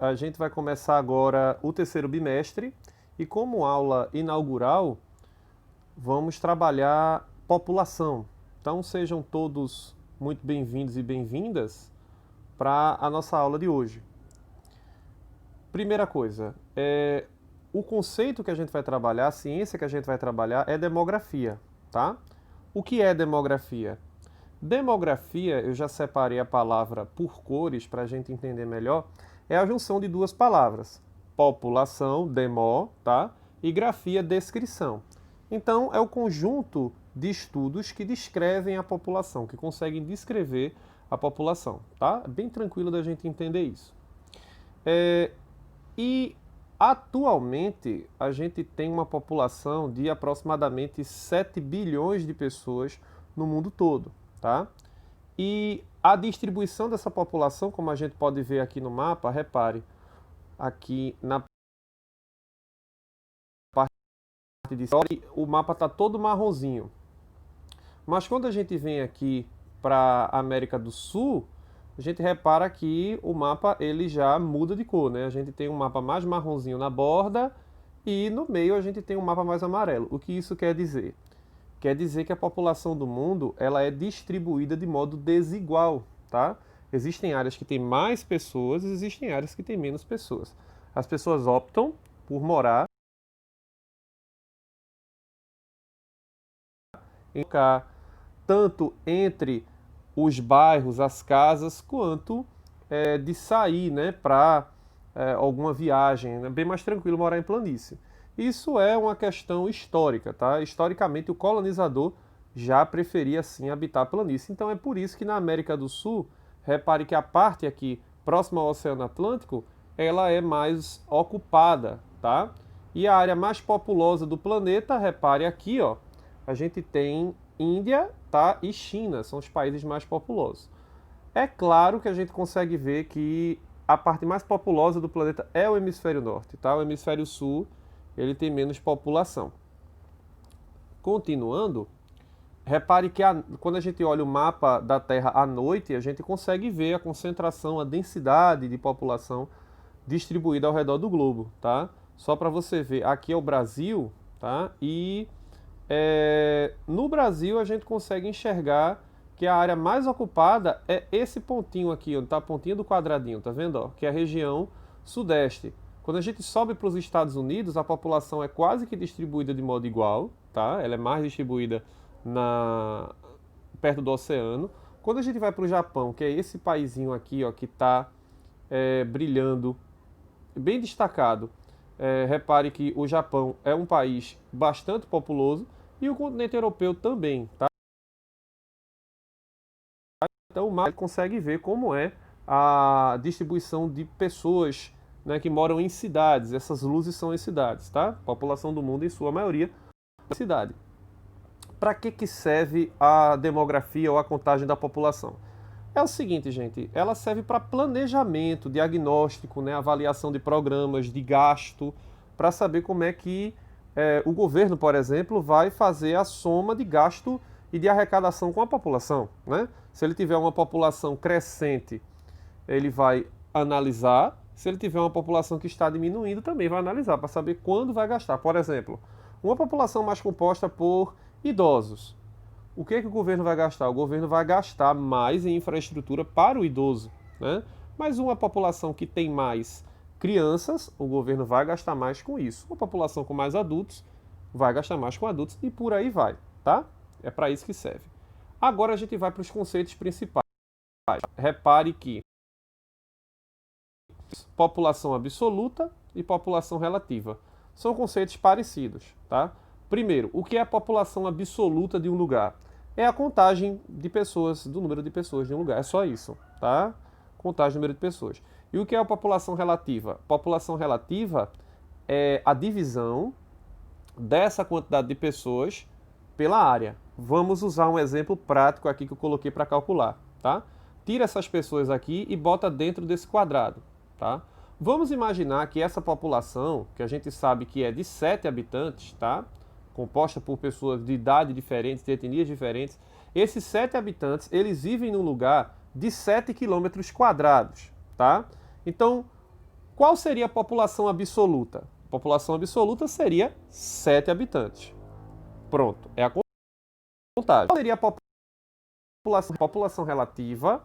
A gente vai começar agora o terceiro bimestre e como aula inaugural vamos trabalhar população. Então sejam todos muito bem-vindos e bem-vindas para a nossa aula de hoje. Primeira coisa, o conceito que a gente vai trabalhar, a ciência que a gente vai trabalhar é demografia, tá? O que é demografia? Demografia, eu já separei a palavra por cores para a gente entender melhor, é a junção de duas palavras, população, demo, tá? E grafia, descrição. Então, é o conjunto de estudos que descrevem a população, que conseguem descrever a população, tá? É bem tranquilo da gente entender isso. E atualmente a gente tem uma população de aproximadamente 7 bilhões de pessoas no mundo todo, tá? E a distribuição dessa população, como a gente pode ver aqui no mapa, repare, aqui na parte de cima, o mapa está todo marronzinho. Mas quando a gente vem aqui para a América do Sul, a gente repara que o mapa ele já muda de cor, né? A gente tem um mapa mais marronzinho na borda e no meio a gente tem um mapa mais amarelo. O que isso quer dizer? Quer dizer que a população do mundo ela é distribuída de modo desigual, tá? Existem áreas que têm mais pessoas, existem áreas que têm menos pessoas. As pessoas optam por morar em cá, tanto entre os bairros, as casas, quanto de sair, né, para alguma viagem. É bem mais tranquilo morar em planície. Isso é uma questão histórica, tá? Historicamente, o colonizador já preferia, sim, habitar a planície. Então, é por isso que na América do Sul, repare que a parte aqui próxima ao Oceano Atlântico, ela é mais ocupada, tá? E a área mais populosa do planeta, repare aqui, ó, a gente tem Índia, tá? E China, são os países mais populosos. É claro que a gente consegue ver que a parte mais populosa do planeta é o hemisfério norte, tá? O hemisfério sul, ele tem menos população. Continuando, repare que quando a gente olha o mapa da Terra à noite, a gente consegue ver a concentração, a densidade de população distribuída ao redor do globo, tá? Só para você ver, aqui é o Brasil, tá? E no Brasil a gente consegue enxergar que a área mais ocupada é esse pontinho aqui, onde está a pontinha do quadradinho, tá vendo? Ó? Que é a região sudeste. Quando a gente sobe para os Estados Unidos, a população é quase que distribuída de modo igual, tá? Ela é mais distribuída perto do oceano. Quando a gente vai para o Japão, que é esse paizinho aqui, ó, que está brilhando, bem destacado, repare que o Japão é um país bastante populoso e o continente europeu também, tá? Então o mapa consegue ver como é a distribuição de pessoas, né, que moram em cidades. Essas luzes são em cidades, tá? A população do mundo, em sua maioria, é cidade. Para que serve a demografia ou a contagem da população? É o seguinte, gente, ela serve para planejamento, diagnóstico, né, avaliação de programas, de gasto, para saber como é que o governo, por exemplo, vai fazer a soma de gasto e de arrecadação com a população, né? Se ele tiver uma população crescente, ele vai analisar. Se ele tiver uma população que está diminuindo, também vai analisar para saber quando vai gastar. Por exemplo, uma população mais composta por idosos. O que o governo vai gastar? O governo vai gastar mais em infraestrutura para o idoso, né? Mas uma população que tem mais crianças, o governo vai gastar mais com isso. Uma população com mais adultos, vai gastar mais com adultos e por aí vai, tá? É para isso que serve. Agora a gente vai para os conceitos principais. Repare que população absoluta e população relativa são conceitos parecidos, tá? Primeiro, o que é a população absoluta de um lugar? É a contagem de pessoas, do número de pessoas de um lugar. É só isso, tá? Contagem do número de pessoas. E o que é a população relativa? População relativa é a divisão dessa quantidade de pessoas pela área. Vamos usar um exemplo prático aqui que eu coloquei para calcular, tá? Tira essas pessoas aqui e bota dentro desse quadrado, tá? Vamos imaginar que essa população, que a gente sabe que é de 7 habitantes, tá? Composta por pessoas de idade diferentes, de etnias diferentes. Esses 7 habitantes, eles vivem num lugar de 7 quilômetros quadrados, tá? Então, qual seria a população absoluta? A população absoluta seria 7 habitantes. Pronto, é a contagem. Qual seria a população relativa?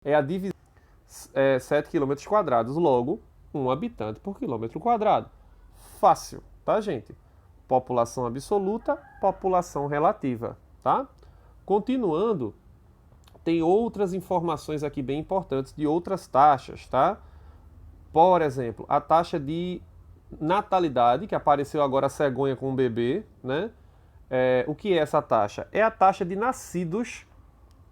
É a divisão 7 km quadrados, logo, 1 habitante por quilômetro quadrado. Fácil, tá, gente? População absoluta, população relativa, tá? Continuando, tem outras informações aqui bem importantes de outras taxas, tá? Por exemplo, a taxa de natalidade, que apareceu agora a cegonha com o bebê, né? O que é essa taxa? É a taxa de nascidos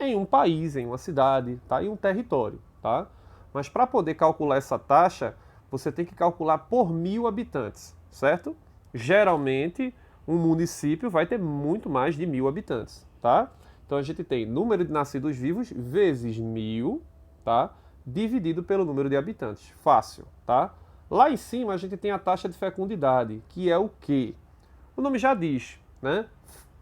em um país, em uma cidade, tá? Em um território, tá? Mas para poder calcular essa taxa, você tem que calcular por 1.000 habitantes, certo? Geralmente, um município vai ter muito mais de 1.000 habitantes, tá? Então a gente tem número de nascidos vivos vezes 1.000, tá? Dividido pelo número de habitantes. Fácil, tá? Lá em cima a gente tem a taxa de fecundidade, que é o quê? O nome já diz, né?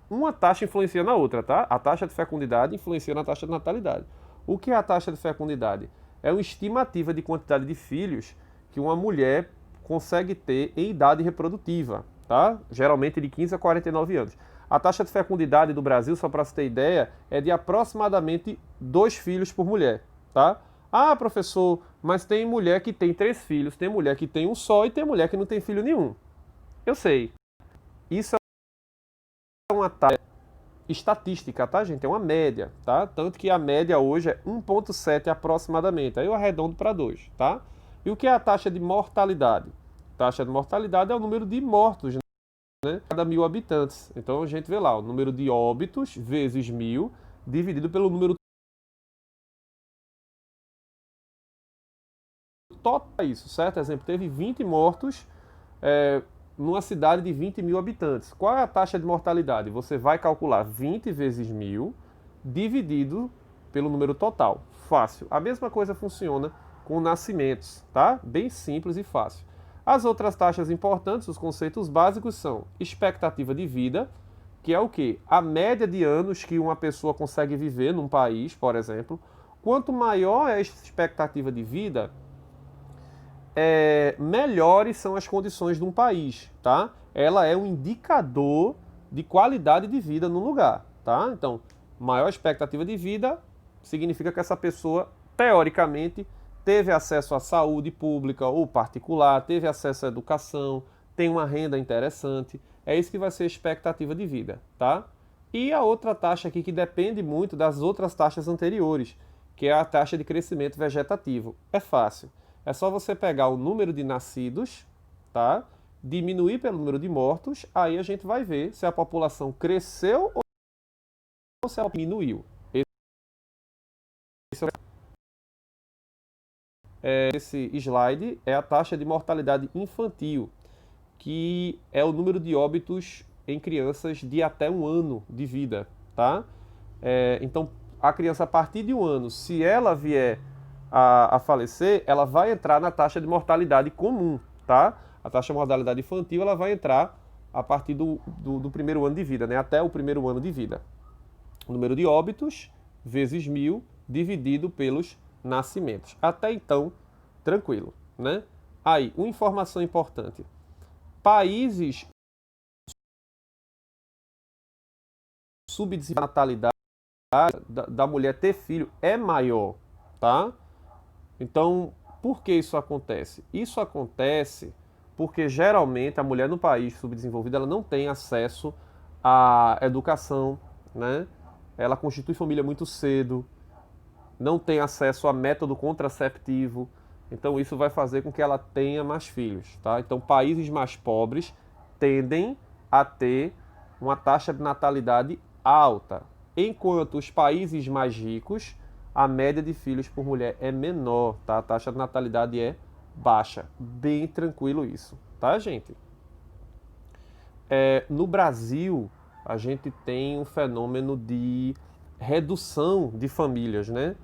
Uma taxa influencia na outra, tá? A taxa de fecundidade influencia na taxa de natalidade. O que é a taxa de fecundidade? É uma estimativa de quantidade de filhos que uma mulher consegue ter em idade reprodutiva, tá? Geralmente de 15 a 49 anos. A taxa de fecundidade do Brasil, só para você ter ideia, é de aproximadamente 2 filhos por mulher, tá? Ah, professor, mas tem mulher que tem 3 filhos, tem mulher que tem um só e tem mulher que não tem filho nenhum. Eu sei. Isso é uma taxa estatística, tá, gente? É uma média, tá? Tanto que a média hoje é 1,7 aproximadamente. Aí eu arredondo para 2, tá? E o que é a taxa de mortalidade? Taxa de mortalidade é o número de mortos, né? Cada 1.000 habitantes. Então a gente vê lá, o número de óbitos vezes 1.000 dividido pelo número total. Isso, certo? Exemplo, teve 20 mortos numa cidade de 20 mil habitantes. Qual é a taxa de mortalidade? Você vai calcular 20 vezes 1.000 dividido pelo número total. Fácil. A mesma coisa funciona com nascimentos, tá? Bem simples e fácil. As outras taxas importantes, os conceitos básicos são expectativa de vida, que é o quê? A média de anos que uma pessoa consegue viver num país, por exemplo. Quanto maior é a expectativa de vida, melhores são as condições de um país, tá? Ela é um indicador de qualidade de vida no lugar, tá? Então, maior expectativa de vida significa que essa pessoa, teoricamente, teve acesso à saúde pública ou particular, teve acesso à educação, tem uma renda interessante. É isso que vai ser a expectativa de vida, tá? E a outra taxa aqui que depende muito das outras taxas anteriores, que é a taxa de crescimento vegetativo. É fácil. É só você pegar o número de nascidos, tá? Diminuir pelo número de mortos, aí a gente vai ver se a população cresceu ou se ela diminuiu. Esse slide é a taxa de mortalidade infantil, que é o número de óbitos em crianças de até 1 ano de vida, tá? Então, a criança a partir de 1 ano, se ela vier a falecer, ela vai entrar na taxa de mortalidade comum, tá? A taxa de mortalidade infantil, ela vai entrar a partir do primeiro ano de vida, né? Até o primeiro ano de vida. O número de óbitos vezes 1.000 dividido pelos nascimentos. Até então, tranquilo, né? Aí, uma informação importante. Países subdesenvolvidos, a natalidade da mulher ter filho é maior, tá? Então, por que isso acontece? Isso acontece porque geralmente a mulher no país subdesenvolvido ela não tem acesso à educação, né? Ela constitui família muito cedo, não tem acesso a método contraceptivo, então isso vai fazer com que ela tenha mais filhos, tá? Então, países mais pobres tendem a ter uma taxa de natalidade alta, enquanto os países mais ricos a média de filhos por mulher é menor, tá? A taxa de natalidade é baixa. Bem tranquilo isso, tá, gente? No Brasil, a gente tem um fenômeno de redução de famílias, né?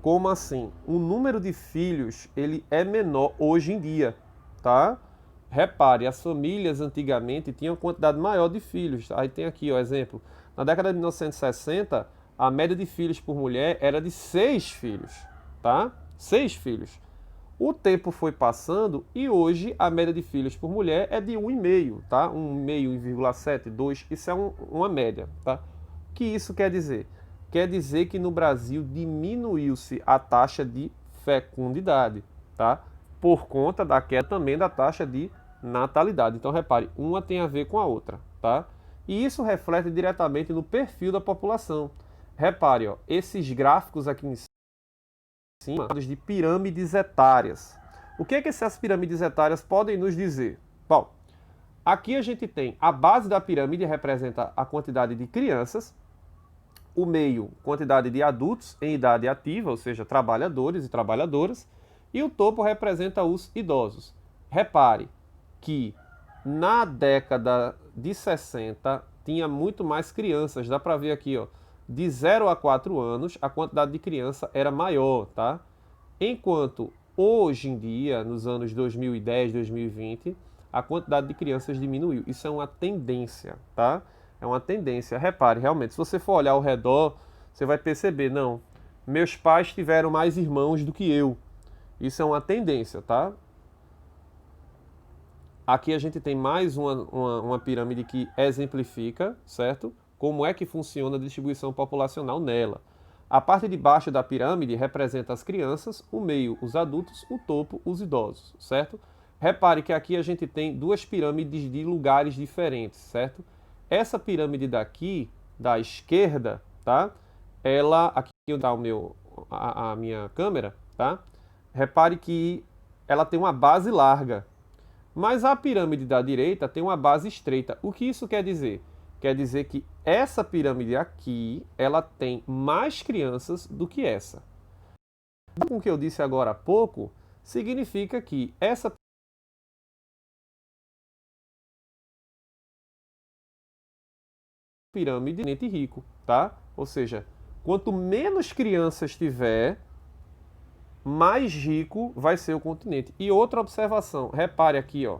Como assim? O número de filhos, ele é menor hoje em dia, tá? Repare, as famílias antigamente tinham uma quantidade maior de filhos. Aí tem aqui, ó, exemplo. Na década de 1960, a média de filhos por mulher era de 6 filhos, tá? 6 filhos. O tempo foi passando e hoje a média de filhos por mulher é de 1,5, tá? 1,5, 1,7, 2, isso é uma média, tá? O que isso quer dizer? Quer dizer que no Brasil diminuiu-se a taxa de fecundidade, tá? Por conta da queda também da taxa de natalidade. Então, repare, uma tem a ver com a outra, tá? E isso reflete diretamente no perfil da população. Repare, ó, esses gráficos aqui em cima, de pirâmides etárias. O que é que essas pirâmides etárias podem nos dizer? Bom, aqui a gente tem a base da pirâmide representa a quantidade de crianças, o meio, quantidade de adultos em idade ativa, ou seja, trabalhadores e trabalhadoras, e o topo representa os idosos. Repare que na década de 60 tinha muito mais crianças, dá para ver aqui, ó, de 0 a 4 anos a quantidade de criança era maior, tá? Enquanto hoje em dia, nos anos 2010, 2020, a quantidade de crianças diminuiu. Isso é uma tendência, tá? É uma tendência. Repare, realmente, se você for olhar ao redor, você vai perceber, não, meus pais tiveram mais irmãos do que eu. Isso é uma tendência, tá? Aqui a gente tem mais uma pirâmide que exemplifica, certo? Como é que funciona a distribuição populacional nela. A parte de baixo da pirâmide representa as crianças, o meio os adultos, o topo os idosos, certo? Repare que aqui a gente tem duas pirâmides de lugares diferentes, certo? Essa pirâmide daqui, da esquerda, tá? Ela, aqui está a minha câmera, tá? Repare que ela tem uma base larga, mas a pirâmide da direita tem uma base estreita. O que isso quer dizer? Quer dizer que essa pirâmide aqui, ela tem mais crianças do que essa. Com o que eu disse agora há pouco, significa que essa pirâmide é rico, tá? Ou seja, quanto menos crianças tiver, mais rico vai ser o continente. E outra observação, repare aqui, ó,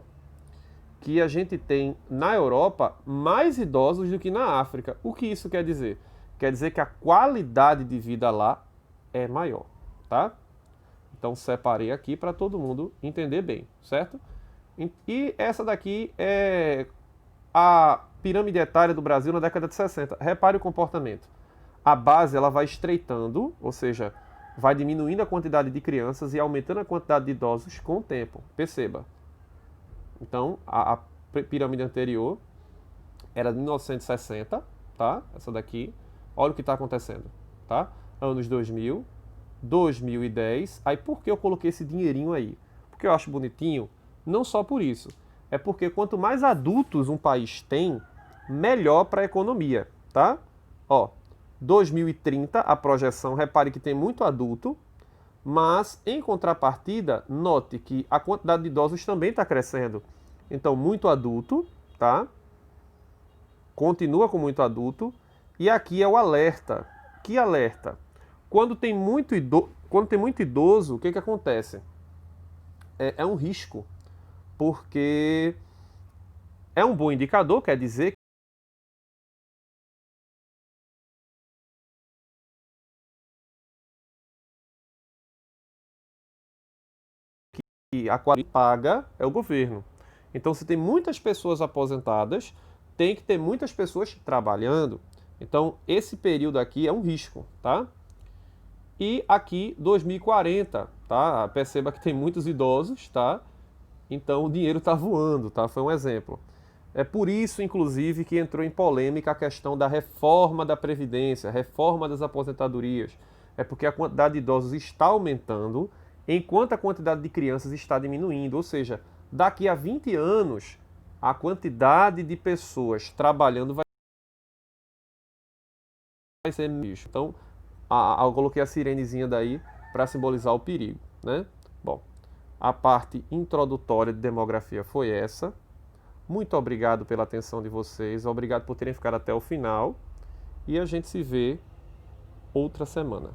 que a gente tem na Europa mais idosos do que na África. O que isso quer dizer? Quer dizer que a qualidade de vida lá é maior, tá? Então separei aqui para todo mundo entender bem, certo? E essa daqui é a pirâmide etária do Brasil na década de 60. Repare o comportamento. A base ela vai estreitando, ou seja, vai diminuindo a quantidade de crianças e aumentando a quantidade de idosos com o tempo. Perceba. Então, a pirâmide anterior era de 1960, tá? Essa daqui. Olha o que está acontecendo, tá? Anos 2000, 2010. Aí por que eu coloquei esse dinheirinho aí? Porque eu acho bonitinho, não só por isso. É porque quanto mais adultos um país tem, melhor para a economia, tá? Ó, 2030, a projeção, repare que tem muito adulto, mas em contrapartida, note que a quantidade de idosos também está crescendo. Então, muito adulto, tá? Continua com muito adulto. E aqui é o alerta. Que alerta? Quando tem muito idoso, o que acontece? É um risco, porque é um bom indicador, quer dizer que a qualidade paga é o governo. Então, se tem muitas pessoas aposentadas, tem que ter muitas pessoas trabalhando. Então, esse período aqui é um risco, tá? E aqui, 2040, tá? Perceba que tem muitos idosos, tá? Então, o dinheiro está voando, tá? Foi um exemplo. É por isso, inclusive, que entrou em polêmica a questão da reforma da Previdência, reforma das aposentadorias. É porque a quantidade de idosos está aumentando, enquanto a quantidade de crianças está diminuindo. Ou seja, daqui a 20 anos, a quantidade de pessoas trabalhando vai ser bicho. Então, eu coloquei a sirenezinha daí para simbolizar o perigo, né? Bom, a parte introdutória de demografia foi essa. Muito obrigado pela atenção de vocês, obrigado por terem ficado até o final e a gente se vê outra semana.